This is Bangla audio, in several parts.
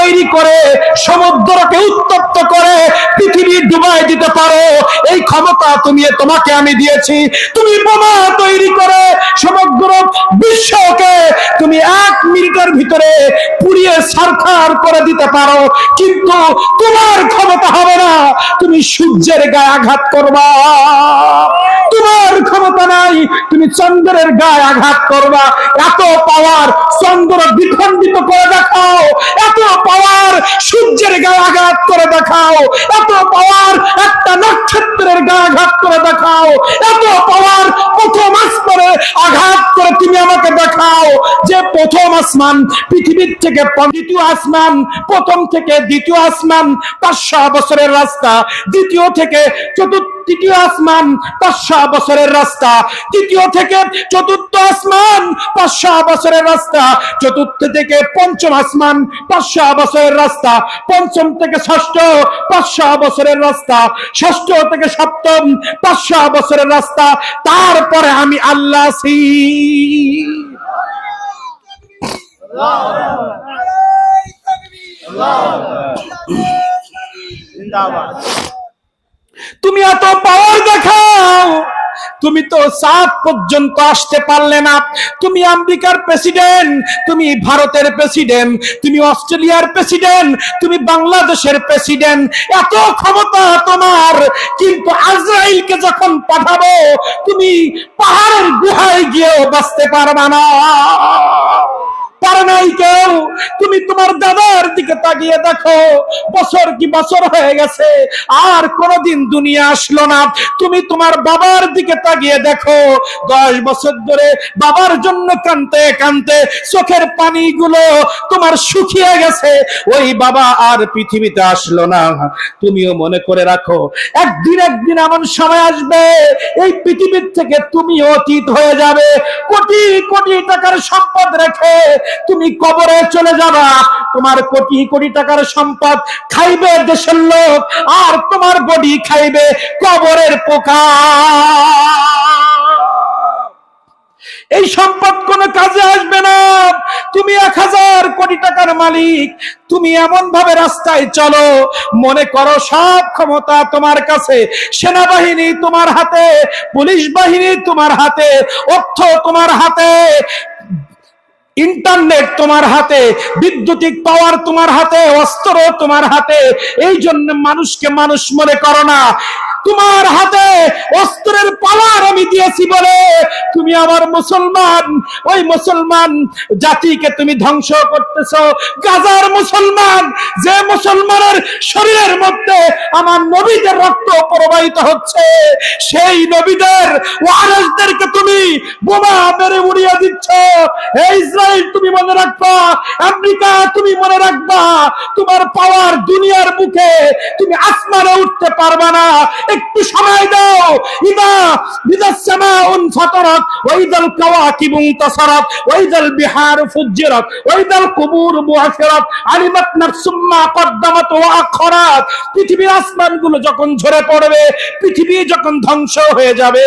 তৈরি করে সমুদ্রকে উত্তপ্ত করে পৃথিবী ডুবাই দিতে পারো, এই ক্ষমতা তোমাকে আমি দিয়েছি। তুমি বোমা তৈরি করে সমগ্র বিশ্বকে তুমি 1 মিনিটের ভিতরে পুড়িয়ে ছারখার করে দিতে পারো, কিন্তু তোমার ক্ষমতা হবে না তুমি সূর্যের গায়ে আঘাত করবা। তোমার ক্ষমতা নাই তুমি চন্দ্রের গায়ে আঘাত করবা। এত পাওয়ার চন্দ্র দ্বিখণ্ডিত করে দেখাও, এত পাওয়ার সূর্যের গায়ে আঘাত করে দেখাও, এত পাওয়ার একটা নক্ষত্রের গায়ে আঘাত করে দেখাও, এত পাওয়ার প্রথম আসমানে আঘাত করে তুমি আমাকে দেখাও যে প্রথম আসমান পৃথিবীর থেকে দ্বিতীয় আসমান, প্রথম থেকে দ্বিতীয় আসমান 500 বছরের রাস্তা, দ্বিতীয় থেকে তৃতীয় আসমান 500 বছরের রাস্তা, তৃতীয় থেকে চতুর্থ আসমান 500 বছরের রাস্তা, চতুর্থ থেকে পঞ্চম আসমান 500 বছরের রাস্তা, পঞ্চম থেকে ষষ্ঠ 500 বছরের রাস্তা, ষষ্ঠ থেকে সপ্তম 500 বছরের রাস্তা, তারপরে আমি আল্লাহ আছি। তুমি এত পাওয়ার দেখাও, তুমি তো চাঁদ পর্যন্ত আসতে পারলে না। তুমি আমেরিকার প্রেসিডেন্ট, তুমি ভারতের প্রেসিডেন্ট, তুমি অস্ট্রেলিয়ার প্রেসিডেন্ট, তুমি বাংলাদেশের প্রেসিডেন্ট, এত ক্ষমতা তোমার, কিন্তু আজরাইলকে যখন পাঠাবো তুমি পাহাড়ের গুহায় গিয়েও বাঁচতে পারবা না। পারে নাই কেউ। তুমি তোমার দাদার দিকে তাকিয়ে দেখো, বছর কি বছর হয়ে গেছে, আর কোনদিন দুনিয়া আসলো না। তুমি তোমার বাবার দিকে তাকিয়ে দেখো, 10 বছর ধরে বাবার জন্য কাঁদতে কাঁদতে চোখের পানিগুলো তোমার শুকিয়ে গেছে, ওই বাবা আর পৃথিবীতে আসলো না। তুমিও মনে করে রাখো, একদিন এমন সময় আসবে এই পৃথিবীর থেকে তুমি অতীত হয়ে যাবে। কোটি কোটি টাকার সম্পদ রেখে তুমি কবরে চলে যাবা, তোমার কোটি কোটি টাকার সম্পদ খাইবে দেশের লোক, আর তোমার বডি খাইবে কবরের পোকা। এই সম্পদ কোনো কাজে আসবে না। তুমি 1000 কোটি টাকার মালিক, তুমি এমন ভাবে রাস্তায় চলো, মনে করো সব ক্ষমতা তোমার কাছে, সেনাবাহিনী তোমার হাতে, পুলিশ বাহিনী তোমার হাতে, অর্থ তোমার হাতে, ইন্টারনেট তোমার হাতে, বিদ্যুতিক পাওয়ার তোমার হাতে, অস্ত্র তোমার হাতে। এই জন্য মানুষকে মানুষ মনে করো না। তোমার হাতে অস্ত্রের পাওয়ার আমি দিয়েছি বলে তুমি আমার মুসলমান, ওই মুসলমান জাতিকে তুমি ধ্বংস করতেছো। গাজার মুসলমান, যে মুসলমানের শরীরের মধ্যে আমার নবীদের রক্ত প্রবাহিত হচ্ছে, সেই নবীদের ওয়ারিসদেরকে তুমি বোমা মেরে উড়িয়ে দিচ্ছ। ইসরায়েল তুমি মনে রাখবা, আমেরিকা তুমি মনে রাখবা, তোমার পাওয়ার দুনিয়ার বুকে তুমি আসমানে উঠতে পারবা না। একটু সময় দাও। ইদা সামাউন ফাতারাত ওয়া ইদাল কাওয়াকিবু ইনতাসারাত ওয়া ইদাল বিহারু ফুজ্জিরাত ওয়া ইদাল কুবুর বুআসিরাত আলিমাত নাফসুম মা কদ্দামাত ওয়া আখরাত। পৃথিবীর আসমানগুলো যখন ঝরে পড়বে, পৃথিবী যখন ধ্বংস হয়ে যাবে,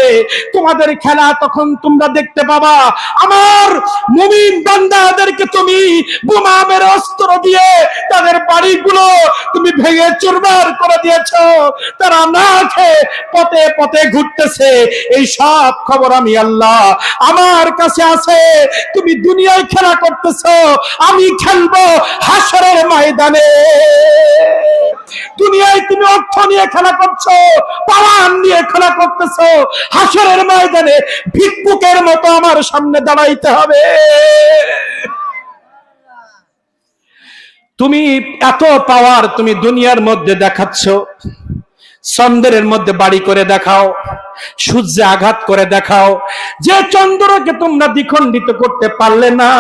তোমাদের খেলা তখন তোমরা দেখতে পাবা। আমার মুমিন বান্দাদেরকে তুমি বোমা মেরে অস্ত্র দিয়ে তাদের বাড়িগুলো তুমি ভেঙে চুরমার করে দিয়েছো, তারা না খেয়ে পথে পথে ঘুরতেছে। এই সব খবর আমি আল্লাহ আমার কাছে আছে। তুমি দুনিয়ায় খেলা করতেছো, আমি খেলবো হাসরের ময়দানে। দুনিয়ায় তুমি অর্থ নিয়ে খেলা করছো, পাওয়ার নিয়ে খেলা করতেছো, হাসরের ময়দানে ভিক্ষুকের মতো আমার সামনে দাঁড়াইতে হবে। তুমি এত পাওয়ার তুমি দুনিয়ার মধ্যে দেখাচ্ছ, চন্দ্রের মধ্যে বাড়ি করে দেখাও, সূর্যে আঘাত করে দেখাও। যে চন্দ্রকে তোমরা দ্বিখণ্ডিত করতে পারলে না,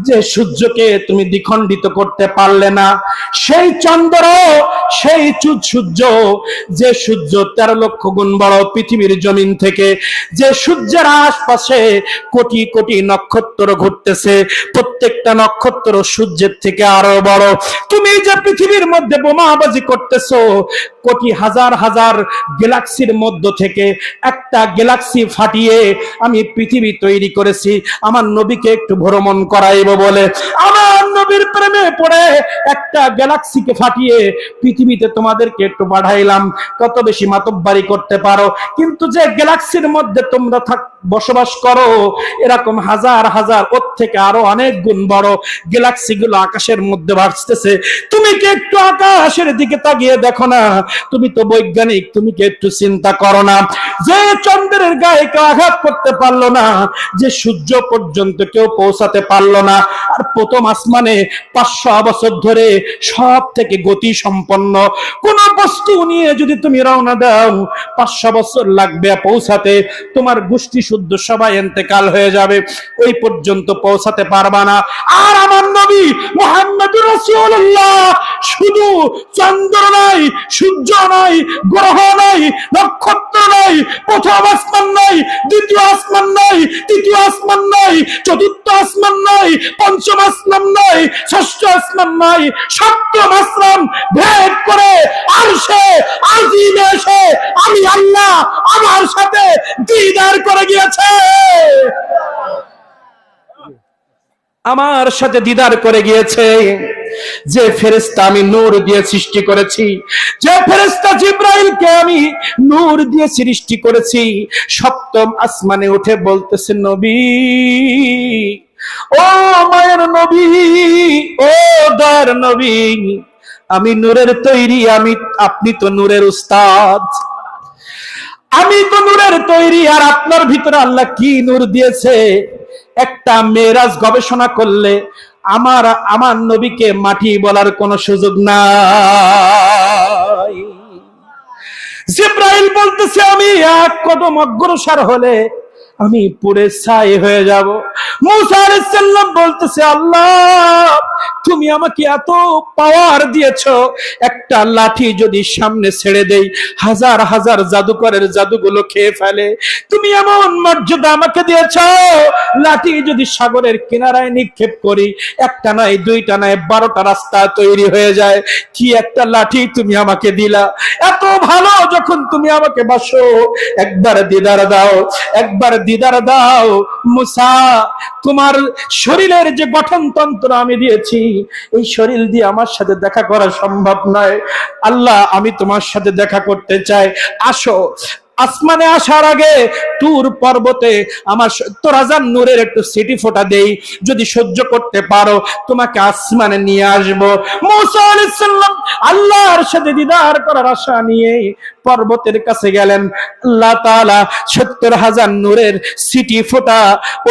যে সূর্যকে তুমি দ্বিখণ্ডিত করতে পারলে না, সেই চন্দ্র, সেই সূর্য, যে সূর্য 13 লক্ষ গুণ বড় পৃথিবীর জমিন থেকে, যে সূর্যের আশপাশে কোটি কোটি নক্ষত্র ঘুরতেছে, প্রত্যেকটা নক্ষত্র সূর্যের থেকে আরো বড়। তুমি যে পৃথিবীর মধ্যে বোমাবাজি করতেছো, কোটি হাজার হাজার গ্যালাক্সির মধ্য থেকে একটা গ্যালাক্সি ফাটিয়ে আমি পৃথিবী তৈরি করেছি আমার নবীকে একটু ভ্রমণ করাইব বলে। আমার নবীর প্রেমে পড়ে একটা গ্যালাক্সিকে ফাটিয়ে পৃথিবীতে তোমাদেরকে একটু পাঠাইলাম, কত বেশি মাতব্বারি করতে পারো। কিন্তু যে গ্যালাক্সির মধ্যে তোমরা বসবাস করো, এরকম হাজার হাজার, ওর থেকে আরো অনেক গুণ বড় গ্যালাক্সি গুলো আকাশের মধ্যে ভাসতেছে। তুমি কি একটু আকাশের দিকে তাকিয়ে দেখো না? তুমি তো বৈজ্ঞানিক, তুমি কি একটু চিন্তা করো না? যে চন্দ্রের গায়ে কেউ আঘাত করতে পারলো না, যে সূর্য পর্যন্ত কেউ পৌঁছাতে পারলো না, আর প্রথম আসমানে 500 বছর ধরে সব থেকে গতি সম্পন্ন কোন বস্তু নিয়ে যদি তুমি রওনা দাও, 500 বছর লাগবে পৌঁছাতে। তোমার গোষ্ঠী শুদ্ধ সবাই ইন্তেকাল হয়ে যাবে, ওই পর্যন্ত পৌঁছাতে পারবা না। আর আমার নবী মুহাম্মদুর রাসূলুল্লাহ শুধু চন্দ্র নাই, সূর্য নাই, গ্রহ নাই, নক্ষত্র নাই, প্রথম আসমান নাই, দ্বিতীয় আসমান নাই, তৃতীয় আসমান নাই, চতুর্থ আসমান নাই, পঞ্চম আসমান নাই, ষষ্ঠ আসমান নাই, সপ্তম আসমান ভেদ করে আরশে আজিমে এসে আমি আল্লাহ আমার সাথে দিদার করে গিয়েছে। আমার সাথে দিদার করে গিয়েছে। যে ফেরেশতা আমি নূর দিয়ে সৃষ্টি করেছি, যে ফেরেশতা জিবরাইলকে আমি নূর দিয়ে সৃষ্টি করেছি, সপ্তম আসমানে উঠে বলতেছে, নবী, ও মায়ের নবী, ও দয়ার নবী, আমি নূরের তৈরি, আপনি তো নূরের উস্তাদ, আমি তো নূরের তৈরি, আর আপনার ভিতরে আল্লাহ কি নূর দিয়েছে। একটা মেরাজ গবেষণা করলে আমার নবীকে মাটি বলার কোনো সুযোগ নাই। জিবরাইল বলতেছে, আমি এক কদম অগ্রসর হলে আমি পুরে ছাই হয়ে যাব। মুসা আলাইহিস সালাম বলতেছে, আল্লাহ তুমি আমাকে এত পাওয়ার দিয়েছো, একটা লাঠি যদি সামনে ছেড়ে দেই হাজার হাজার জাদুকরের জাদুগুলো খেয়ে ফেলে। তুমি এমন মর্যাদা আমাকে দিয়েছো, লাঠি যদি সাগরের কিনারায় নিক্ষেপ করি, একটা নয়, দুইটা নয়, 12টা রাস্তা তৈরি হয়ে যায়। কি একটা লাঠি তুমি আমাকে দিলা। এত ভালো যখন তুমি আমাকে বাসো, একবার দিদার দাও, একবার দিদার দাও। মুসা, তোমার শরীরের যে গঠনতন্ত্র আমি দিয়েছি, এই শরীর দিয়ে আমার সাথে দেখা করা সম্ভব নয়। আল্লাহ, আমি তোমার সাথে দেখা করতে চাই, আসো। আসমানে আসার আগে তুর পর্বতে আমার 70,000 নূরের একটু সিটি ফোটা দেই, যদি সহ্য করতে পারো তোমাকে আসমানে নিয়ে আসবো। মুসা আলাইহিস সালাম আল্লাহর সাথে দিদার করার আশা নিয়ে পর্বতের কাছে গেলেন। আল্লাহ তাআলা 70,000 নূরের সিটি ফোটা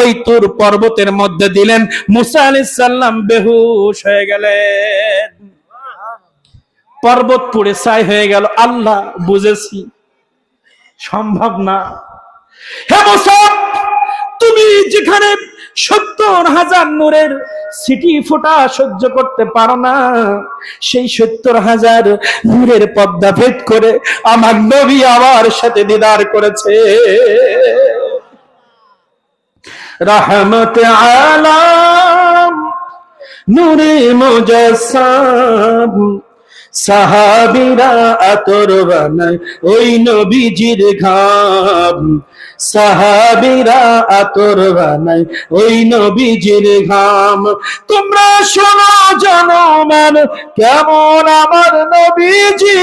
ওই তুর পর্বতের মধ্যে দিলেন। মুসা আলাইহিস সালাম বেহুশ হয়ে গেলেন, পর্বত পুড়ে ছাই হয়ে গেল। আল্লাহ, বুঝেছি সম্ভব না। হে মুসা, তুমি যেখানে 70,000 নূরের সিটি ফোটা সহ্য করতে পারো না, সেই 70,000 নূরের পর্দা ভেদ করে আমার নবী আমার সাথে দিদার করেছে। রহমতে আলাম নূরে মুজাসসাম, সাহাবীরা আতর বানায় ওই নবীজির ঘাম, সাহাবীরা আতর বানায় ওই নবীজির ঘাম। তোমরা শোনো জানো মান কেমন আমার নবীজি,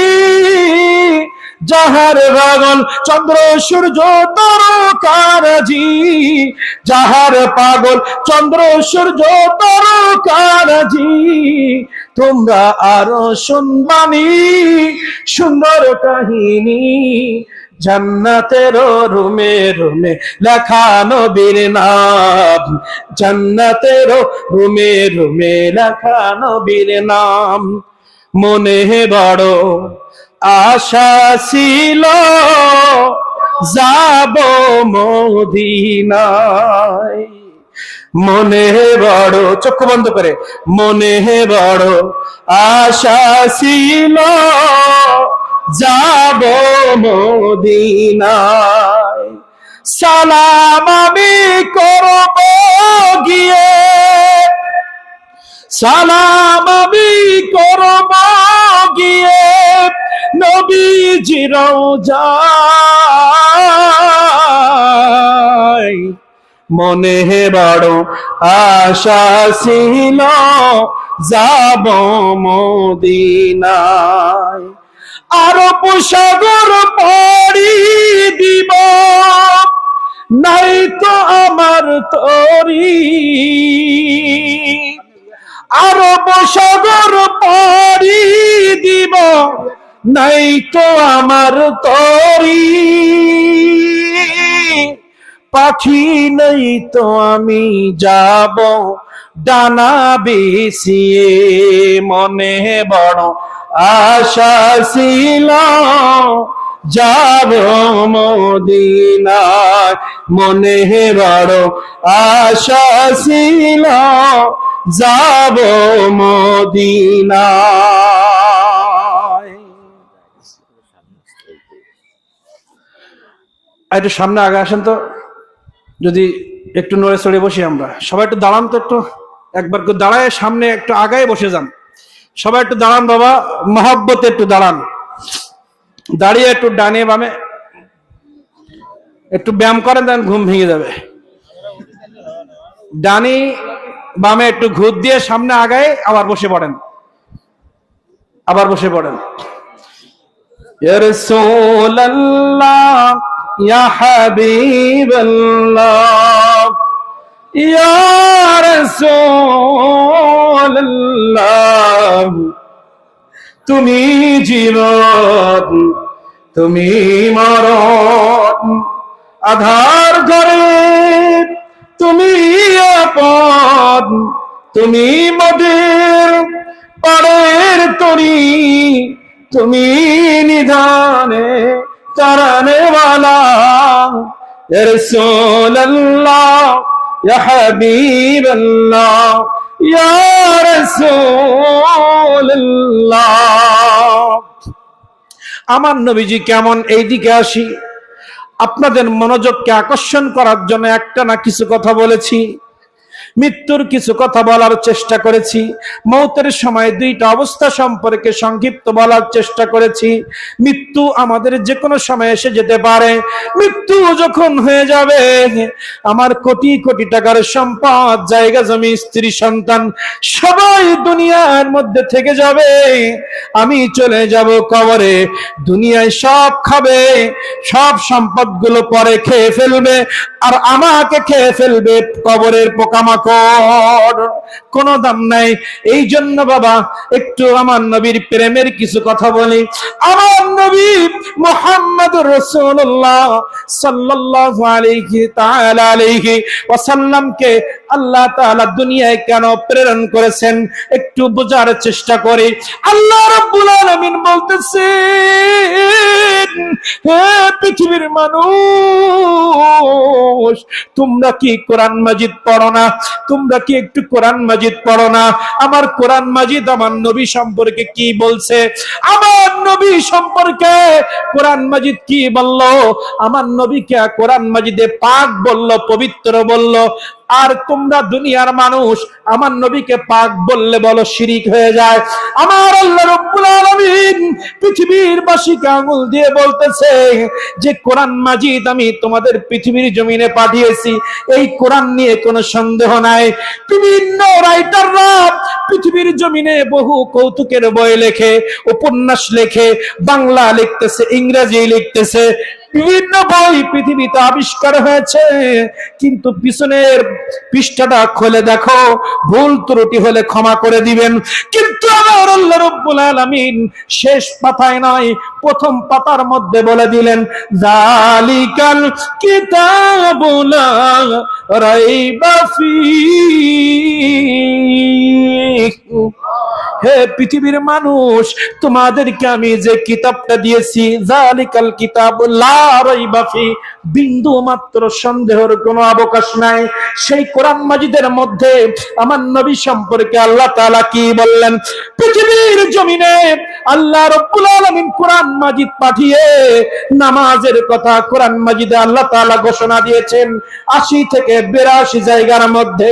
যাহার পাগল চন্দ্র সূর্য তারকারাজি, যাহার পাগল চন্দ্র সূর্য তারকারাজি। তোমরা আরো শুনবানি সুন্দর কাহিনী, জান্নাতের রুমে রুমে লেখা নবীর নাম, জান্নাতের রুমে রুমে লেখা নবীর নাম। মনে বড় আশা ছিল যাব মদিনায়, মনে বড়, চক্ষু বন্ধ করে, মনে বড় আশা ছিল যাব মদিনায়। সালাম আমি করব গিয়ে, সালাম আমি করব গিয়ে নবীজি রওজায় মনে বড় আশা ছিল যাব মদিনায় আরব সাগর পাড়ি দিব নাই তো আমার তরি আরব সাগর পাড়ি দিব নাই তো আমার তরি পাখি নেই তো আমি যাব ডানা বিছিয়ে মনে বড় আশা ছিল যাব মদিনায় মনে বড় আশা ছিল যাব মদিনায়। একটু সামনে আগে আসেন তো, যদি একটু নড়ে চড়ে বসি আমরা সবাই। একটু দাঁড়ান তো, একটু একবার করে দাঁড়ায় সামনে একটু আগায় বসে যান সবাই। একটু দাঁড়ান বাবা, মহব্বতে একটু দাঁড়ান, দাঁড়িয়ে একটু ডানে বামে একটু ব্যায়াম করেন, দেন ঘুম ভেঙে যাবে। ডানি বামে একটু ঘুর দিয়ে সামনে আগায় আবার বসে পড়েন, আবার বসে পড়েন। ইয়া রাসূলুল্লাহ ইয়া হাবিবাল্লাহ ইয়া রাসূলুল্লাহ তুমি জীবন তুমি মরণ আধার ঘরে তুমি আপদ তুমি মোদের পারের তরি তুমি নিধানে তারানে ওয়ালা ইয়া রাসূলুল্লাহ ইয়া হাবিবাল্লাহ ইয়া রাসূলুল্লাহ। আমার নবীজি কেমন, এই দিকে আসি। আপনাদের মনোযোগকে আকর্ষণ করার জন্য একটা না কিছু কথা বলেছি, মৃত্যুর কিছু কথা বলার চেষ্টা করেছি, মৌতের সময় দুইটা অবস্থা সম্পর্কে সংক্ষিপ্ত বলার চেষ্টা করেছি। মৃত্যু আমাদের যে কোনো সময় এসে যেতে পারে। মৃত্যু যখন হয়ে যাবে, আমার কোটি কোটি টাকার সম্পদ, জায়গা জমি, স্ত্রী সন্তান সবাই দুনিয়ার মধ্যে থেকে যাবে, আমি চলে যাব কবরে। দুনিয়ায় সব খাবে, সব সম্পদগুলো পরে খেয়ে ফেলবে, আর আমাকে খেয়ে ফেলবে কবরের পোকামাকড়, কোনো দাম নাই। এই জন্য বাবা একটু আমার নবীর প্রেমের কিছু কথা বলি। আমার নবী মুহাম্মদুর রাসূলুল্লাহ সাল্লাল্লাহু আলাইহি তাআলা আলাইহি ওয়াসাল্লামকে আল্লাহ তাআলা দুনিয়ায় কেন প্রেরণ করেছেন একটু বোঝার চেষ্টা করি। আল্লাহ রাব্বুল আলামিন বলতেছেন, হে পৃথিবীর মানুষ, তোমরা কি কোরআন মাজিদ পড়ো না? তোমরা কি একটু কোরআন মাজিদ পড়ো না? আমার কোরআন মাজিদ আমার নবী সম্পর্কে কি বলছে? আমার নবী সম্পর্কে কোরআন মাজিদ কি বলল? আমার নবীকে কোরআন মাজিদে পাক বলল, পবিত্র বলল। আর তোমরা দুনিয়ার মানুষ আমার নবীকে পাক বললে বলো শিরিক হয়ে যায়। আমার আল্লাহ রাব্বুল আলামিন পৃথিবীর বাসীকে আঙুল দিয়ে বলতেছে যে কোরআন মাজিদ আমি তোমাদের পৃথিবীর জমিনে পাঠিয়েছি, এই কোরআন নিয়ে কোনো সন্দেহ নাই। বিভিন্ন রাইটাররা পৃথিবীর জমিনে বহু কৌতুকের বই লেখে, উপন্যাস লেখে, বাংলা লিখতেছে, ইংরেজি লিখতেছে, বিভিন্ন বই পৃথিবীতে আবিষ্কার হয়েছে, কিন্তু পিছনের পৃষ্ঠাটা খুলে দেখো, ভুল ত্রুটি হলে ক্ষমা করে দিবেন। কিন্তু আমার আল্লাহ রাব্বুল আলামিন শেষ পাতায় নয়, প্রথম পাতার মধ্যে বলে দিলেন, যালিকাল কিতাবু লা রাইবা ফীহি। হে পৃথিবীর মানুষ, তোমাদেরকে আমি যে কিতাবটা দিয়েছি, যালিকাল কিতাবু লা রাইবা ফীহি, বিন্দু মাত্র সন্দেহের কোনো অবকাশ নাই। সেই কোরআন মাজিদের মধ্যে আমার নবী সম্পর্কে আল্লাহ তাআলা কি বললেন? পৃথিবীর জমিনে আল্লাহ রাব্বুল আলামিন কোরআন মাজিদ পাঠিয়ে নামাজের কথা কোরআন মাজিদে আল্লাহ তাআলা ঘোষণা দিয়েছেন। 80 থেকে 82 জায়গার মধ্যে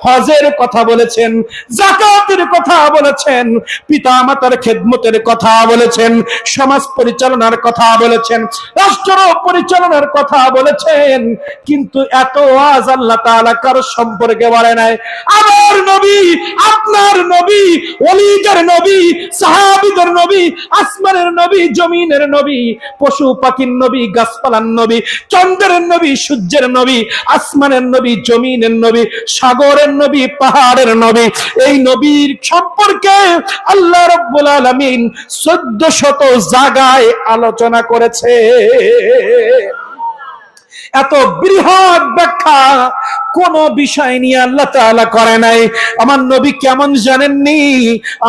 হজের কথা বলেছেন, যাকাতের কথা বলেছেন, পিতামাতার খেদমতের কথা বলেছেন, সমাজ পরিচালনার কথা বলেছেন, রাষ্ট্র পরিচালনার কথা বলেছেন। কিন্তু এত ওয়াজ আল্লাহ তাআলা কারো সম্পর্কে বলে নাই। আমার নবী, আপনার নবী, ওলিদের নবী, সাহাবীদের নবী, আসমানের নবী, জমিনের নবী, পশু পাখির নবী, গাছপালার নবী, চন্দ্রের নবী, সূর্যের নবী, আসমানের নবী, জমিনের নবী, সাগরের নবী, পাহাড়ের নবী, এই নবীর সম্পর্কে আল্লাহ রাব্বুল আলামিন 1400 জায়গায় আলোচনা করেছে। এত বৃহৎ ব্যাখ্যা কোন বিষয় নিয়ে আল্লাহ তাআলা করে নাই। আমার নবী কেমন জানেননি?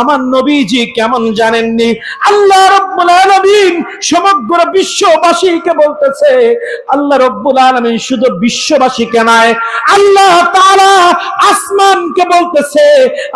আমার নবীজি কেমন জানেননি? আল্লাহ রাব্বুল আলামিন সমগ্র বিশ্ববাসীকে বলতেছে, আল্লাহ রাব্বুল আলামিন শুধু বিশ্ববাসীকে নয়, আল্লাহ তাআলা আসমানকে বলতেছে,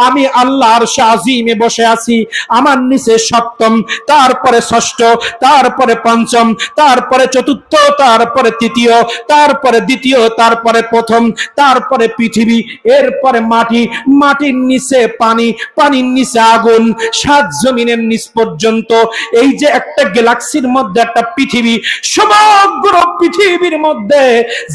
আমি আল্লাহ আরশে আজিমে বসে আছি, আমার নিচে সপ্তম, তারপরে ষষ্ঠ, তারপরে পঞ্চম, তারপরে চতুর্থ, তারপরে তৃতীয়, তারপরে দ্বিতীয়, তারপরে প্রথম, তারপরে পৃথিবী, এরপরে মাটি, মাটির নিচে পানি, পানির নিচে আগুন, 7 জমিনের নিচ পর্যন্ত। এই যে একটা গ্যালাক্সির মধ্যে একটা পৃথিবী, সমগ্র পৃথিবীর মধ্যে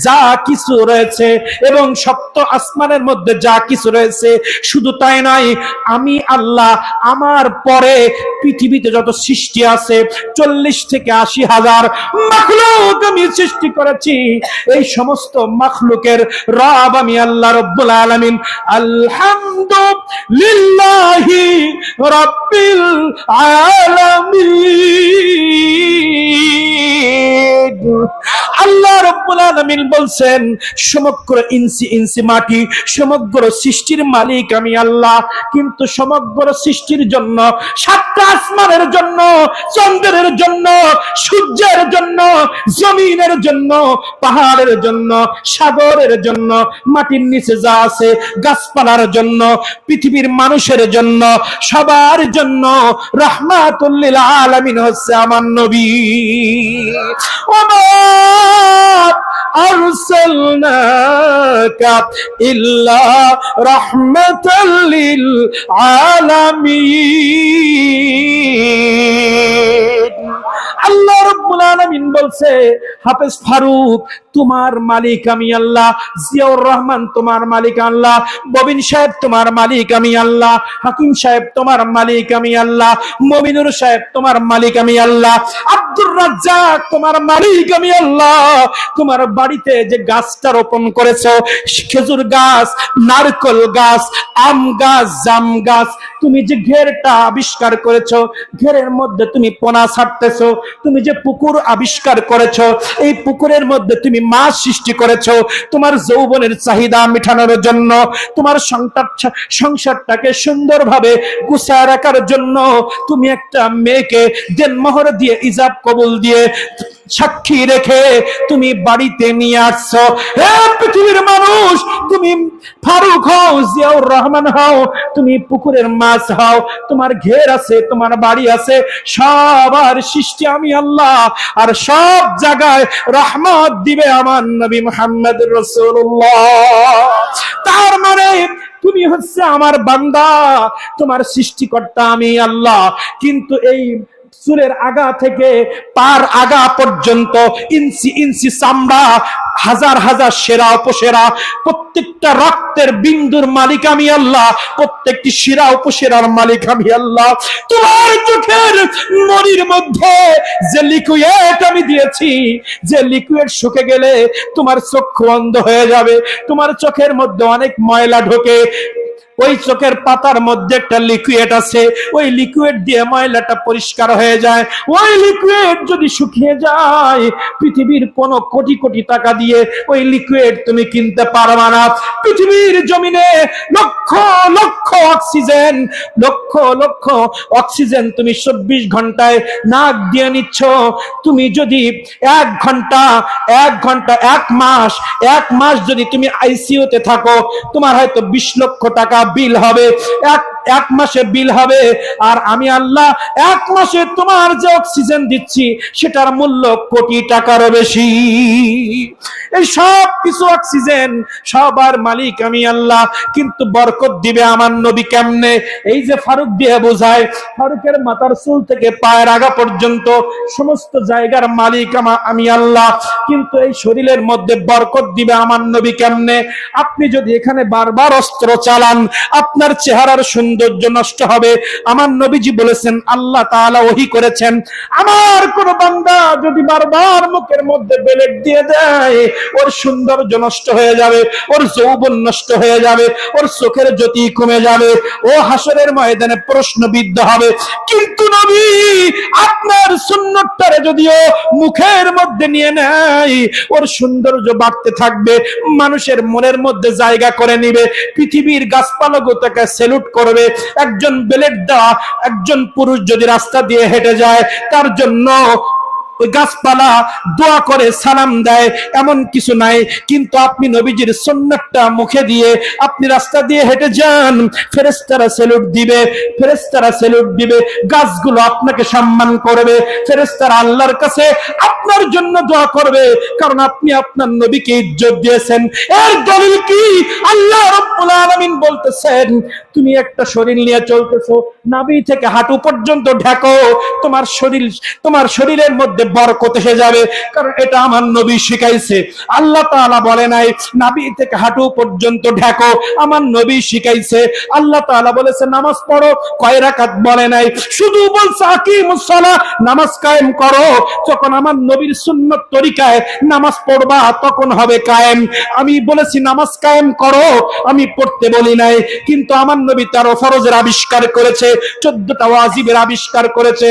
যা কিছু রয়েছে এবং সপ্ত আসমানের মধ্যে যা কিছু রয়েছে, শুধু তাই নয়, আমি আল্লাহ আমার পরে পৃথিবীতে যত সৃষ্টি আছে 40 থেকে 80 হাজার মাখলুক আমি সৃষ্টি করেছি। এই সমস্ত মাখলুকের রব আমি আল্লাহ রাব্বুল আলামিন। আলহামদুলিল্লাহি রাব্বিল আলামিন। আল্লাহ রাব্বুল আলামিন বলছেন, সমগ্র ইঞ্চি ইঞ্চি মাটি, সমগ্র সৃষ্টির মালিক আমি আল্লাহ। কিন্তু সমগ্র সৃষ্টির জন্য, 7টা আসমানের জন্য, চন্দ্রের জন্য, সূর্যের জন্য, জমিনের জন্য, পাহাড়ের জন্য, সাগরের জন্য, মাটির নিচে যা আছে, গাছপালার জন্য, পৃথিবীর মানুষের জন্য, সবার জন্য রাহমাতুল লিল আলামিন হচ্ছে আমার নবী। ওমা আরসালনাকা ইল্লা রাহমাতাল লিল আলামিন। আল্লাহ রাব্বুল আলামিন বলছে, হাফেজ ফারুক তোমার মালিক আমি আল্লাহ, জিয়াউর রহমান তোমার মালিক আল্লাহ, ববিন সাহেব তোমার মালিক আমি আল্লাহ, হাকিম সাহেব তোমার মালিক আমি আল্লাহ, মমিনুর সাহেব তোমার মালিক আমি আল্লাহ, আব্দুর রাজ্জাক তোমার মালিক আমি আল্লাহ। তোমার বাড়িতে যে গাছটা রোপণ করেছো, খেজুর গাছ, নারকেল গাছ, আম গাছ, জাম গাছ, তুমি যে ঘেরটা আবিষ্কার করেছো, ঘেরের মধ্যে তুমি পোনা ছাড়তেছো, তুমি যে পুকুর আবিষ্কার করেছো, এই পুকুরের মধ্যে তুমি মাছ সৃষ্টি করেছো তোমার যৌবনের চাহিদা মেটানোর জন্য, তোমার সংসারটাকে সুন্দরভাবে গুছায় রাখার জন্য তুমি একটা মেয়েকে দেনমোহর দিয়ে, ইজাব কবুল দিয়ে, সাক্ষী রেখে তুমি বাড়িতে নিয়ে আসছো। হে পৃথিবীর মানুষ, তুমি ফারুক হও, জিয়াউর রহমান হও, তুমি পুকুরের মাছ হও, তোমার ঘের আছে, তোমার বাড়ি আছে, সবার সৃষ্টি আমি আল্লাহ। আর সব জায়গায় রহমত দিবে আমার নবী মুহাম্মদ রাসূলুল্লাহ। তার মানে তুমি হচ্ছে আমার বান্দা, তোমার সৃষ্টিকর্তা আমি আল্লাহ। কিন্তু এই চুলের আগা থেকে পার আগা পর্যন্ত ইঞ্চি ইঞ্চি চামড়া, হাজার হাজার সেরা উপসেরা, প্রত্যেকটা রক্তের বিন্দুর মালিক আমি আল্লাহ, প্রত্যেকটি শিরা উপসেরার মালিক আমি আল্লাহ। তোমার চোখের মনির মধ্যে যে লিকুইড আমি দিয়েছি, যে লিকুইড শুকে গেলে তোমার চক্ষু অন্ধ হয়ে যাবে, তোমার চোখের মধ্যে অনেক ময়লা ঢোকে, ওই চোখের পাতার মধ্যে একটা লিকুইড আছে, ওই লিকুইড দিয়ে ময়লাটা পরিষ্কার হয়ে যায়। ওই লিকুইড যদি শুকিয়ে যায়, পৃথিবীর কোন কোটি কোটি টাকা দিয়ে ওই লিকুইড তুমি কিনতে পারবে না। পৃথিবীর জমিনে লক্ষ লক্ষ অক্সিজেন, লক্ষ লক্ষ অক্সিজেন তুমি 24 ঘন্টায় নাক দিয়ে নিচ্ছ। তুমি যদি 1 ঘন্টা 1 মাস যদি তুমি আইসিইউতে থাকো, তোমার হয়তো 20 লক্ষ টাকা বিল হবে। এক মাসে বিল হবে, আর আমি আল্লাহ এক মাসে তোমার যে অক্সিজেন দিচ্ছি সেটার মূল্য কোটি টাকারও বেশি। এই সব কিছু অক্সিজেন সবার মালিক আমি আল্লাহ, কিন্তু বরকত দিবে আমার নবী কেমনে? এই যে ফারুক দিয়ে বোঝায়, ফারুকের মাথার চুল থেকে পায়ের আগা পর্যন্ত সমস্ত জায়গার মালিক আমি আল্লাহ, কিন্তু এই শরীরের মধ্যে বরকত দিবে আমার নবী কেমনে? আপনি যদি এখানে বারবার অস্ত্র চালান আপনার চেহারার সৌন্দর্য নষ্ট হবে। আমার নবীজি বলেছেন, আল্লাহ তাআলা ওহী করেছেন, আমার কোন বান্দা যদি বারবার মুখের মধ্যে বেলেট দিয়ে দেয় ওর সৌন্দর্য নষ্ট হয়ে যাবে, ওর যৌবন নষ্ট হয়ে যাবে, ওর চোখের জ্যোতি কমে যাবে, ও হাসরের ময়দানে প্রশ্নবিদ্ধ হবে। কিন্তু নবী আপনার সুন্নতটারে যদিও মুখের মধ্যে নিয়ে নেয় ওর সৌন্দর্য বাড়তে থাকবে, মানুষের মনের মধ্যে জায়গা করে নিবে, পৃথিবীর গাছপালাগুলো তাকে স্যালুট করবে। একজন বেলেট দেওয়া একজন পুরুষ যদি রাস্তা দিয়ে হেঁটে যায় তার জন্য ওই গাছপালা দোয়া করে সালাম দেয়, এমন কিছু নাই। কিন্তু আপনি নবীজির সুন্নাতটা মুখে দিয়ে আপনি রাস্তা দিয়ে হেঁটে যান, ফেরেশতারা স্যালুট দিবে, ফেরেশতারা স্যালুট দিবে, গাছগুলো আপনাকে সম্মান করবে, ফেরেশতারা আল্লাহর কাছে আপনার জন্য দোয়া করবে, কারণ আপনি আপনার নবীকে ইজ্জত দিয়েছেন। এর দলিল কি? আল্লাহ রাব্বুল আলামিন বলতেছেন, তুমি একটা শরীর নিয়ে চলতেছো, নাভি থেকে হাঁটু পর্যন্ত ঢাকো, তোমার শরীরের মধ্যে বরকত এসে যাবে, কারণ এটা আমার নবী শিখাইছে। আল্লাহ তাআলা বলে নাই নাভি থেকে হাঁটু পর্যন্ত ঢাকো, আমার নবী শিখাইছে। আল্লাহ তাআলা বলেছে নামাজ পড়ো, কয় রাকাত বলে নাই, শুধু বলছে আকিমুস সালাহ, নামাজ কায়েম করো। যখন আমার নবীর সুন্নাত তরিকায় নামাজ পড়বা তখন হবে কায়েম। আমি বলেছি নামাজ কায়েম করো, আমি পড়তে বলি নাই, কিন্তু আমার নবী তার ফরজের আবিষ্কার করেছে, 14টা ওয়াজিবের আবিষ্কার করেছে,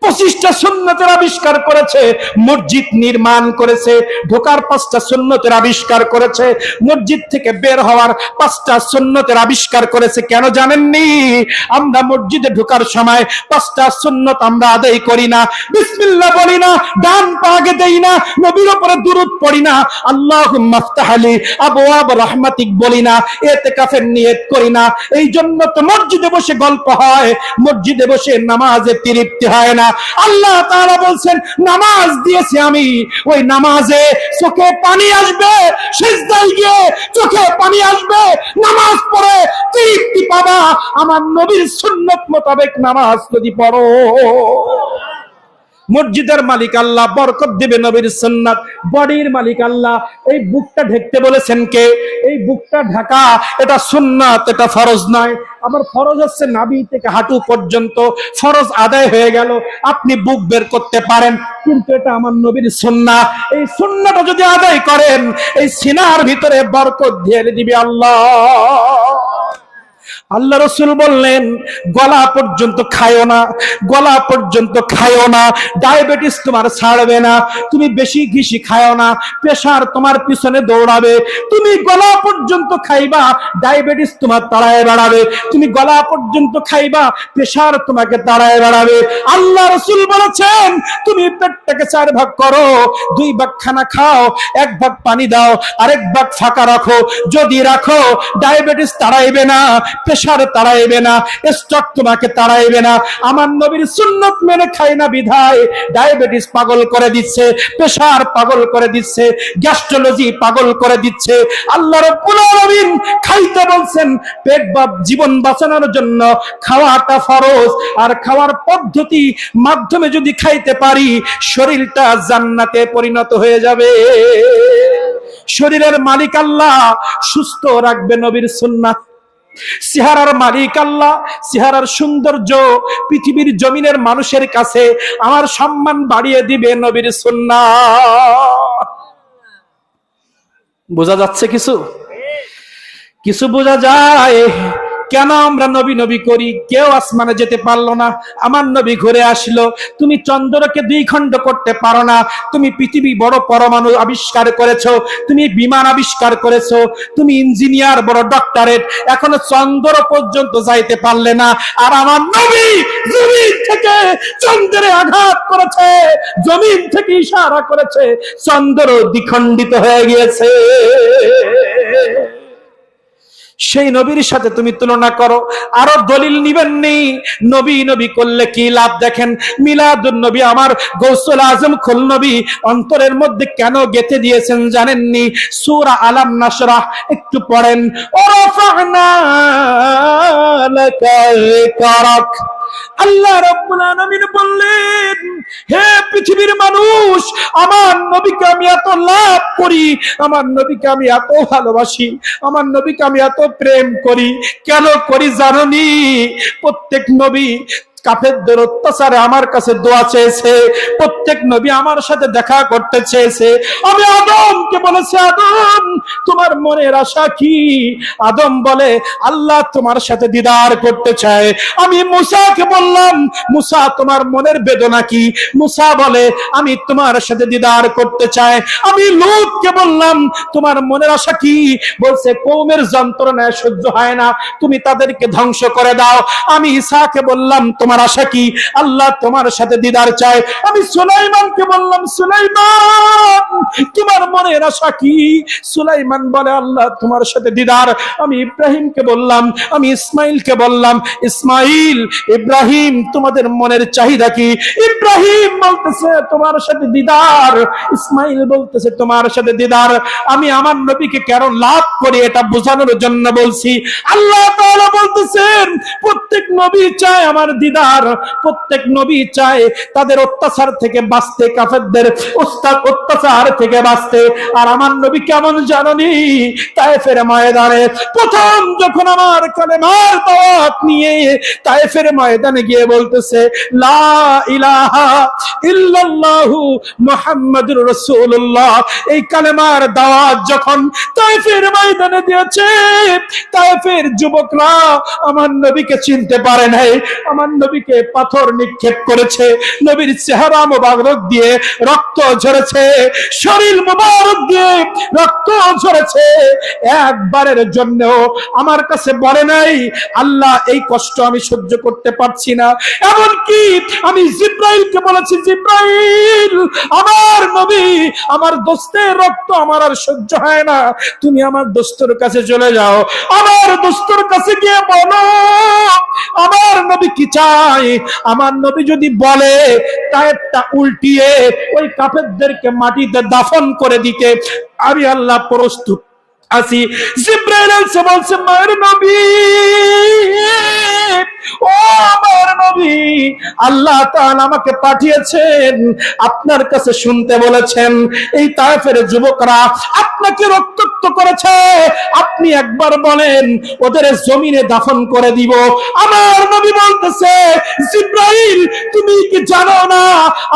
25টা সুন্নতের আবিষ্কার করেছে, মসজিদ নির্মাণ করেছে, ঢোকার 5টা সুন্নতের আবিষ্কার করেছে, মসজিদ থেকে বের হওয়ার 5টা সুন্নতের আবিষ্কার করেছে। কেন জানেননি? আমরা মসজিদে ঢোকার সময় 5টা সুন্নত আমরা আদায় করি না, বিসমিল্লাহ বলি না, ডান পা আগে দেই না, নবীর উপরে দুরূদ পড়ি না, আল্লাহুম্মা আফতাহলি আবওয়াব রাহমাতিক বলি না, ইতিকাফের নিয়ত করি না। এই জন্য তো মসজিদে বসে গল্প হয়, মসজিদে বসে নামাজে তৃপ্তি হয় না। আল্লাহ তাআলা বলছেন নামাজ দিয়েছি আমি, ওই নামাজে চোখে পানি আসবে, সিজদায় গিয়ে চোখে পানি আসবে, নামাজ পড়ে তৃপ্তি পাবা। আমার নবীর সুন্নাত মোতাবেক নামাজ যদি পড়ো, মসজিদের মালিক আল্লাহ, বরকত দিবে নবীর সুন্নাত। বডির মালিক আল্লাহ। এই বুকটা ঢেকতে বলেছেন কে? এই বুকটা ঢাকা এটা সুন্নাত, এটা ফরজ নয়। আমার ফরজ হচ্ছে নাভি থেকে হাঁটু পর্যন্ত, ফরজ আদায় হয়ে গেল, আপনি বুক বের করতে পারেন, কিন্তু এটা আমার নবীর সুন্নাহ। এই সুন্নাহটা যদি আদায় করেন এই সিনার ভিতরে বরকত দিয়ে দিবে আল্লাহ। আল্লাহ রাসূল বললেন গলা পর্যন্ত খায়ও না, গলা পর্যন্ত খায়ও না, ডায়াবেটিস তোমার ছাড়বে না। তুমি বেশি ঘিসি খায়ও না, প্রেসার তোমার পিছনে দৌড়াবে। তুমি গলা পর্যন্ত খাইবা, ডায়াবেটিস তোমার তাড়ায় বেড়াবে। তুমি গলা পর্যন্ত খাইবা, প্রেসার তোমাকে তাড়ায় বেড়াবে। আল্লাহ রাসূল বলেছেন তুমি পেটটাকে 4 ভাগ করো, 2 ভাগ খানা খাও, 1 ভাগ পানি দাও, আরেক ভাগ ফাঁকা রাখো। যদি রাখো ডায়াবেটিস তাড়াইবে না, প্রেসার তাড়াইবে না, স্ট্রোক তোমাকে তাড়াইবে না। আমার নবীর সুন্নাত মেনে খাই না বিধায় ডায়াবেটিস পাগল করে দিচ্ছে, প্রেসার পাগল করে দিচ্ছে, গ্যাস্ট্রোলজি পাগল করে দিচ্ছে। আল্লাহ রাব্বুল আলামিন খাইতে বলছেন, পেট বা জীবন বাঁচানোর জন্য খাওয়াটা ফরজ, আর খাওয়ার পদ্ধতি মাধ্যমে যদি খাইতে পারি শরীরটা জান্নাতে পরিণত হয়ে যাবে। শরীরের মালিক আল্লাহ, সুস্থ রাখবে নবীর সুন্নাত। চেহারার মালিক আল্লাহ, চেহারার সৌন্দর্য পৃথিবীর জমিনের মানুষের কাছে আমার সম্মান বাড়িয়ে দিবে নবীর সুন্নাত। বোঝা যাচ্ছে? কিছু কিছু বোঝা যায়। কেন আমরা নবী নবী করি? কেউ আসমানে যেতে পারলো না, আমার নবী ঘুরে আসলো। তুমি চন্দ্রকে 2 খণ্ড করতে পারো না, তুমি পৃথিবী বড় পরমাণু আবিষ্কার করেছো, তুমি বিমান আবিষ্কার করেছো, তুমি ইঞ্জিনিয়ার, বড় ডক্টরেট, এখনো চন্দ্র পর্যন্ত যাইতে পারলে না। আর আমার নবী জমিন থেকে চন্দ্রে আঘাত করেছে, জমিন থেকে ইশারা করেছে, চন্দ্র দ্বিখণ্ডিত হয়ে গিয়েছে। সেই নবীর সাথে তুমি তুলনা করো। আরো দলিল নিবেন নি, নবী নবী করলে কি লাভ দেখেন। মিলাদুন নবী আমার গৌসুল আজম খুল নবী অন্তরের মধ্যে কেন গেঁথে দিয়েছেন জানেননি? সূরা আলাম নাশরাহ একটু পড়েন। ওরাফা'না লাকা যিকরাক, আল্লাহ রাব্বুল আলামিন বললেন, হে পৃথিবীর মানুষ, আমার নবীকে আমি এত লাভ করি, আমার নবীকে আমি এত ভালোবাসি, আমার নবীকে আমি এত প্রেম করি। কেন করি জানোনি? প্রত্যেক নবী কাফেরদের অত্যাচারে আমার কাছে দোয়া চেয়েছে, প্রত্যেক নবী আমার সাথে দেখা করতে চেয়েছে। আমি আদমকে বলেছি, আদম তোমার মনের আশা কি? আদম বলে, আল্লাহ তোমার সাথে দিদার করতে চায়। আমি মুসাকে বললাম, মুসা তোমার মনের বেদনা কি? মুসা বলে, আমি তোমার সাথে দিদার করতে চাই। আমি লূতকে বললাম, তোমার মনের আশা কি? বলছে, কওমের যন্ত্রণায় সহ্য হয় না, তুমি তাদেরকে ধ্বংস করে দাও। আমি ঈসাকে বললাম, তোমার আশা কি? আল্লাহ তোমার সাথে দিদার চায়। আমি সুলাইমানকে বললাম, সুলাইমান তোমার মনের আশা কি? সুলাইমান বলে, আল্লাহ তোমার সাথে দিদার। আমি ইব্রাহিমকে বললাম, আমি ইসমাইলকে বললাম, ইসমাইল ইব্রাহিম তোমাদের মনের চাহিদা কি? ইব্রাহিম বলতেছে তোমার সাথে দিদার, ইসমাইল বলতেছে তোমার সাথে দিদার। আমি আমার নবীকে কেন লাভ করি এটা বোঝানোর জন্য বলছি। আল্লাহ তাআলা বলতেছেন, প্রত্যেক নবী চায় আমার দিদার, প্রত্যেক নবী চায় তাদের অত্যাচার থেকে বাঁচতে, কাফেরদের অত্যাচার থেকে বাঁচতে। আর আমার নবী কেমন জানেনি? তায়েফের ময়দানে প্রথম যখন আমার কালেমার দাওয়াত নিয়ে তায়েফের ময়দানে গিয়ে বলতেছে, লা ইলাহা ইল্লাল্লাহু মুহাম্মাদুর রাসূলুল্লাহ, এই কালেমার দাওয়াত যখন তায়েফের ময়দানে দিয়েছে, তায়েফের যুবকরা আমার নবীকে চিনতে পারে নাই, আমার নবীকে পাথর নিক্ষেপ করেছে, নবীর চেহারা মোবারক দিয়ে রক্ত ঝরেছে, শরীর মোবারক দিয়ে রক্ত ঝরেছে। একবারের জন্য আমার কাছে বলে নাই, আল্লাহ এই কষ্ট আমি সহ্য করতে পারছি না। এমনকি আমি জিব্রাইলকে বলেছি, জিব্রাইল আমার নবী, আমার দোস্তের রক্ত আমার আর সহ্য হয় না, তুমি আমার দোস্তের কাছে চলে যাও, আমার দোস্তের কাছে গিয়ে বলো আমার নবী কি চাই। আমার নবী যদি বলে তায়েফটা উল্টিয়ে ওই কাফেরদেরকে মাটিতে দাফন করে দিতে, আমি আল্লাহ প্রস্তুত আছি। জিব্রাইল এসে বলছে, মায়ের নবী, ও আমার নবী, আল্লাহ তাআলা আমাকে পাঠিয়েছেন, আপনার কাছে শুনতে বলেছেন এই তায়েফের যুবকরা আপনাকে রক্তাক্ত করেছে, আপনি একবার বলেন ওদের জমিনে দাফন করে দিব। আমার নবী বলতেছে, জিব্রাইল তুমি কি জানো না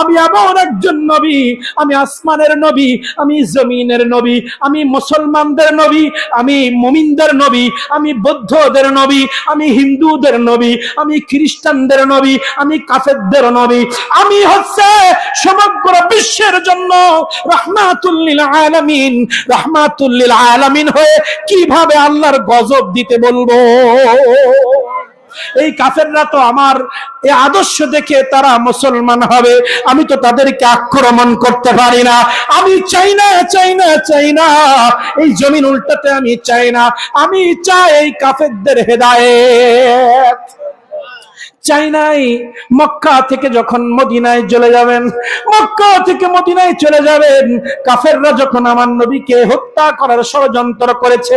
আমি এমন একজন নবী, আমি আসমানের নবী, আমি জমিনের নবী, আমি মুসলমানদের নবী, আমি মুমিনদের নবী, আমি বৌদ্ধদের নবী, আমি হিন্দুদের নবী, আমি খ্রিস্টানদের নবী, আমি কাফেরদের নবী, আমি হচ্ছে সমগ্র বিশ্বের জন্য রাহমাতুল লিল আলামিন। রাহমাতুল লিল আলামিন হয়ে কিভাবে আল্লাহর গজব দিতে বলবো? এই কাফেররা তো আমার এই আদর্শ দেখে তারা মুসলমান হবে, আমি তো তাদেরকে আক্রমণ করতে পারি না। আমি চাই না, চাই না, চাই না এই জমিন উল্টাতে, আমি চাই না, আমি চাই এই কাফেরদের হেদায়েত। চাই নাই। মক্কা থেকে যখন মদিনায় চলে যাবেন, মক্কা থেকে মদিনায় চলে যাবেন, কাফেররা যখন আমার নবীকে হত্যা করার ষড়যন্ত্র করেছে,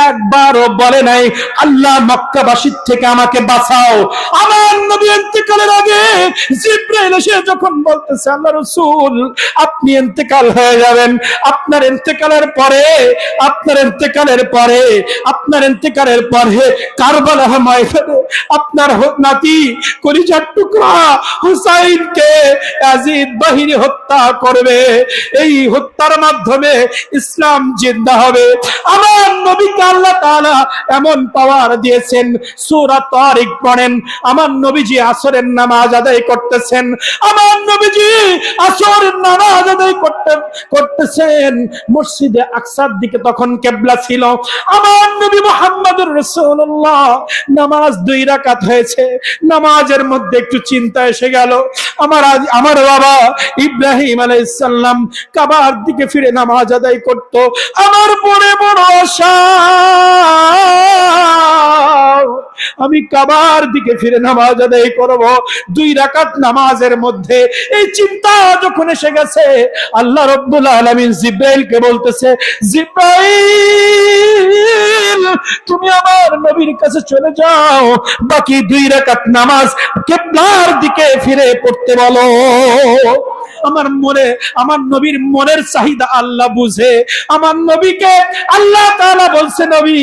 একবারও বলে নাই আল্লাহ মক্কাবাসীর থেকে আমাকে বাঁচাও। আমার নবী ইন্তেকালের আগে জিবরাইল এসে যখন বলতেছে, আল্লাহ রাসূল আপনি ইন্তেকাল হয়ে যাবেন, আপনার ইন্তেকালের পরে, আপনার ইন্তেকালের পরে, আপনার ইন্তেকালের পরে কারবালা ময়দানে আপনার নাতি কলিজার টুকরা হুসাইনকে ইয়াজিদ বাহিনী হত্যা করবে, এই হত্যার মাধ্যমে ইসলাম জিন্দা হবে। আমার নবীকে আল্লাহ তাআলা এমন পাওয়ার দিয়েছেন, সূরা তারিক পড়েন, আমার নবীজি আসরের নামাজ আদায় করতেছেন, আমার নবীজি আসরের নামাজ আদায় করতেছেন, মসজিদে আকসার দিকে তখন কিবলা ছিল। আমার নবী মুহাম্মদুর রাসূলুল্লাহ নামাজ 2 রাকাত হয়েছে, নামাজের মধ্যে একটু চিন্তা এসে গেল, আমার বাবা ইব্রাহিম আলাইহিস সালাম কাবার দিকে ফিরে নামাজ আদায় করত। আমার মনে বড় আশা, আমি কাবার দিকে ফিরে নামাজ আদায় করব 2 রাকাত নামাজের মধ্যে। এই চিন্তা যখন এসে গেছে, আল্লাহ রাব্বুল আলামিন জিব্রাইলকে বলতেছে, জিব্রাইল তুমি আমার নবীর কাছে চলে যাও, বাকি 2 রাকাত নামাজ কিবলার দিকে ফিরে পড়তে বলো। আমার নবীর মনের চাহিদা আল্লাহ বুঝে। আমার নবীকে আল্লাহ তাআলা বলছে, নবী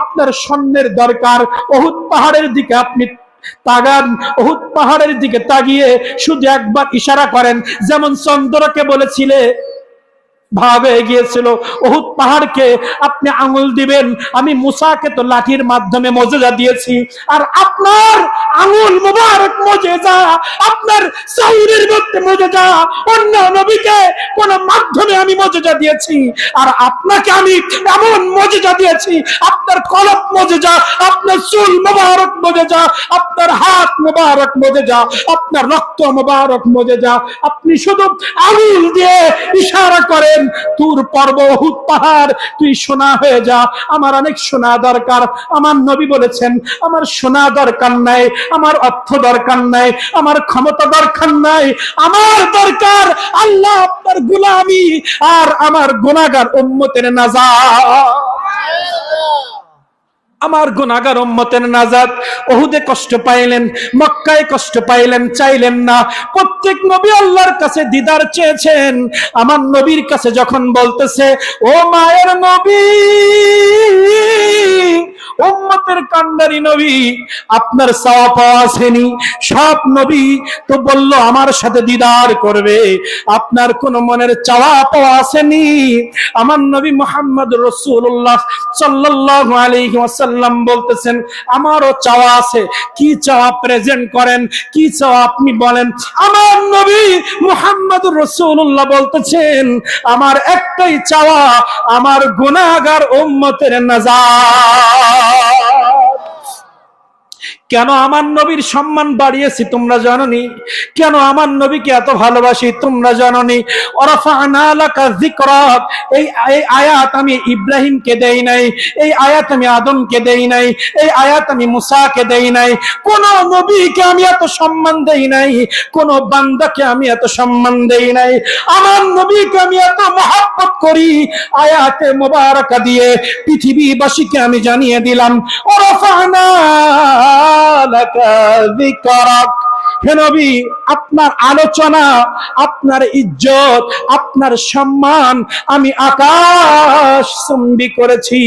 আপনার স্বর্ণের দরকার, উহুদ পাহাড়ের দিকে আপনি তাকান, উহুদ পাহাড়ের দিকে তাকিয়ে শুধু একবার ইশারা করেন, যেমন চন্দ্রকে বলেছিলে ভাগ হয়ে গিয়েছিল, উহুদ পাহাড়কে আপনি আঙ্গুল দিবেন। আমি মুসাকে তো লাঠির মাধ্যমে মুজিজা দিয়েছি, আর আপনার আঙ্গুল মুবারক মুজিজা, আপনার সাউরের মধ্যে মুজিজা, অন্য নবীকে কোন মাধ্যমে আমি মুজিজা দিয়েছি, আর আপনাকে আমি এমন মুজিজা দিয়েছি, আপনার কলব মুজিজা, আপনার চুল মুবারক মুজিজা, আপনার হাত মুবারক মুজিজা, আপনার রক্ত মুবারক মুজিজা। আপনি শুধু আঙ্গুল দিয়ে ইশারা করেন, তুর পর্ব উহুদ পাহাড় তুই সোনা হয়ে যা, আমার অনেক সোনা দরকার। আমার নবী বলেছেন, আমার সোনা দরকার নাই, আমার অর্থ দরকার নাই, আমার ক্ষমতা দরকার নাই, আমার দরকার আল্লাহ আপনার গোলামি আর আমার গুনাহগার উম্মতের নাজাত। আমার গুনাহগার উম্মতের নাজাত। উহুদে কষ্ট পাইলেন, মক্কায় কষ্ট পাইলেন, চাইলেন না। প্রত্যেক নবী আল্লাহর কাছে দিদার চেয়েছেন। আমার নবীর কাছে যখন বলতেছে, ও মায়ের নবী, উম্মতের কান্ডারি নবী, আপনার চাওয়া পাওয়া আসেনি। সব নবী তো বলল আমার সাথে দিদার করবে, আপনার কোন মনের চাওয়া পাওয়া আসেনি। আমার নবী মুহাম্মদ রাসূলুল্লাহ সাল্লাল্লাহু আলাইহি ওয়াসাল্লাম বলতেছেন, আমারও চাওয়া আছে। কি চাওয়া প্রেজেন্ট করেন, কি চাওয়া আপনি বলেন। আমার নবী মুহাম্মদ রাসূলুল্লাহ বলতেছেন, আমার একটাই চাওয়া, আমার গুনাহগার উম্মতের নাজাত। কেন আমার নবীর সম্মান বাড়িয়েছি তোমরা জানোনি? কেন আমার নবীকে এত ভালোবাসি তোমরা জানোনি? ওয়ারাফা'না লাকা যিকরাক, এই আয়াত আমি ইব্রাহিমকে দেই নাই, এই আয়াত আমি আদমকে দেই নাই, এই আয়াত আমি মুসাকে দেই নাই। কোন নবীকে আমি এত সম্মান দেই নাই, কোন বান্দাকে আমি এত সম্মান দেই নাই। আমার নবীকে আমি এত মহব্বত করি, আয়াতে মুবারাকা দিয়ে পৃথিবীবাসীকে আমি জানিয়ে দিলাম, ওয়ারাফা'না লাকা যিকরাক। হে নবী, আপনার আলোচনা, আপনার ইজ্জত, আপনার সম্মান আমি আকাশচুম্বী করেছি।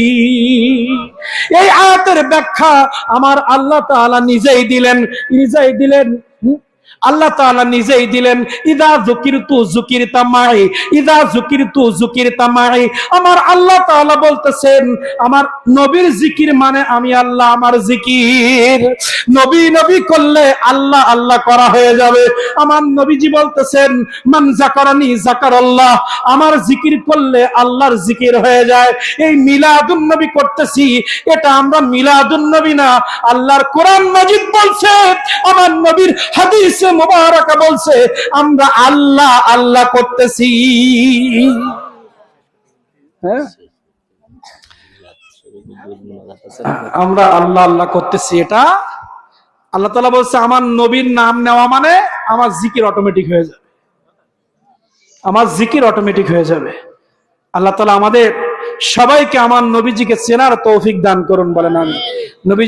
এই আয়াতের ব্যাখ্যা আমার আল্লাহ তাআলা নিজেই দিলেন। আল্লাহ তাআলা নিজেই দিলেন, ইদা যুকিরতু যুকিরতা মাই, ইদা যুকিরতু যুকিরতা মাই। আমার আল্লাহ তাআলা বলতেছেন, আমার নবীর জিকির মানে আমি আল্লাহ, আমার জিকির। নবী নবী করলে আল্লাহ আল্লাহ করা হয়ে যাবে। আমার নবীজি বলতেছেন, মান যাকারানি যাকারাল্লাহ, আমার জিকির করলে আল্লাহর জিকির হয়ে যায়। এই মিলাদুন নবী করতেছি, এটা আমরা মিলাদুন নবী না, আল্লাহর কোরআন মাজিদ বলছে, আমার নবীর হাদিসে মুবারাকা বলছে, আমরা আল্লাহ আল্লাহ করতেছি। আমরা আল্লাহ আল্লাহ করতেছি, এটা আল্লাহ তাআলা বলছে। আমার নবীর নাম নেওয়া মানে আমার জিকির অটোমেটিক হয়ে যাবে, আমার জিকির অটোমেটিক হয়ে যাবে। আল্লাহ তাআলা আমাদের সবাইকে আমার নবীজিকে চেনার তৌফিক দান করুন, বলেন আমিন। নবী